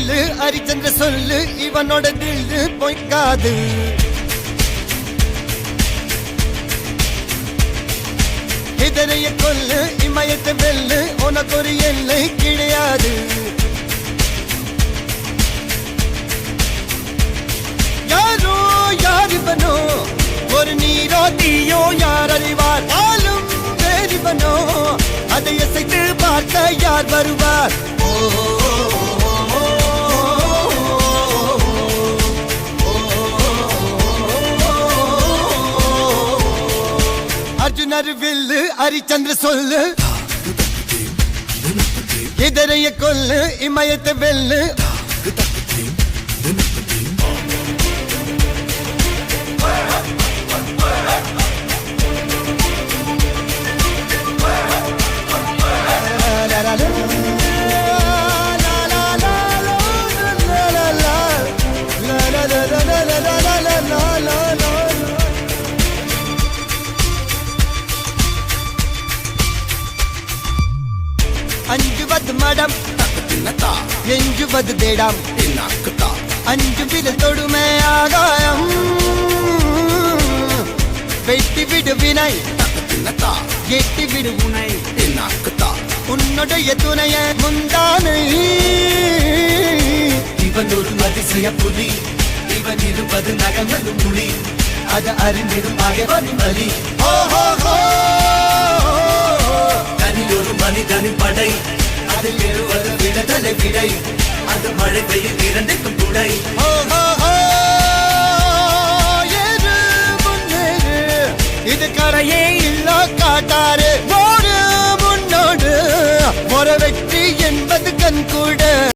வில்லு ஹரிச்சந்திர சொல்லு இவனோட தில்லு பொய்க்காது. இதனைய கொல்லு இமயத்தை வெல்லு உனக்கு ஒரு எல்லை கிடையாது. யாரோ யார் இவனோ ஒரு நீரோ தீயோ யார் அறிவார். ஆளும் வேறிவனோ அதை அசைத்து பார்க்க யார் வருவார். அர்ஜுனர் வில்லு ஹரிச்சந்திர சொல்லு இதரைய கொல்லு இமயத்தை வெல்லு. அஞ்சுவது மடம் எஞ்சுவது தேடம் அஞ்சு வில தொடுமை ஆகாயம். வெட்டி விடு வினை எட்டி விடு உனை உன்னுடைய துணைய முந்தானை. இவன் ஒரு அதிசய புலி இவன் இருப்பது நகமது புலி அது அறிந்திடும் ஆகவன் வலி. தனி ஒரு மனிதனின் படை அதில் எழுவது விடுதலை விடை அந்த மழை பெய்யும் இரண்டுக்கும் துணை. இது கரையே இல்ல காட்டாரு ஓடு முன்னோடு ஒரு வெற்றி என்பது கண் கூட.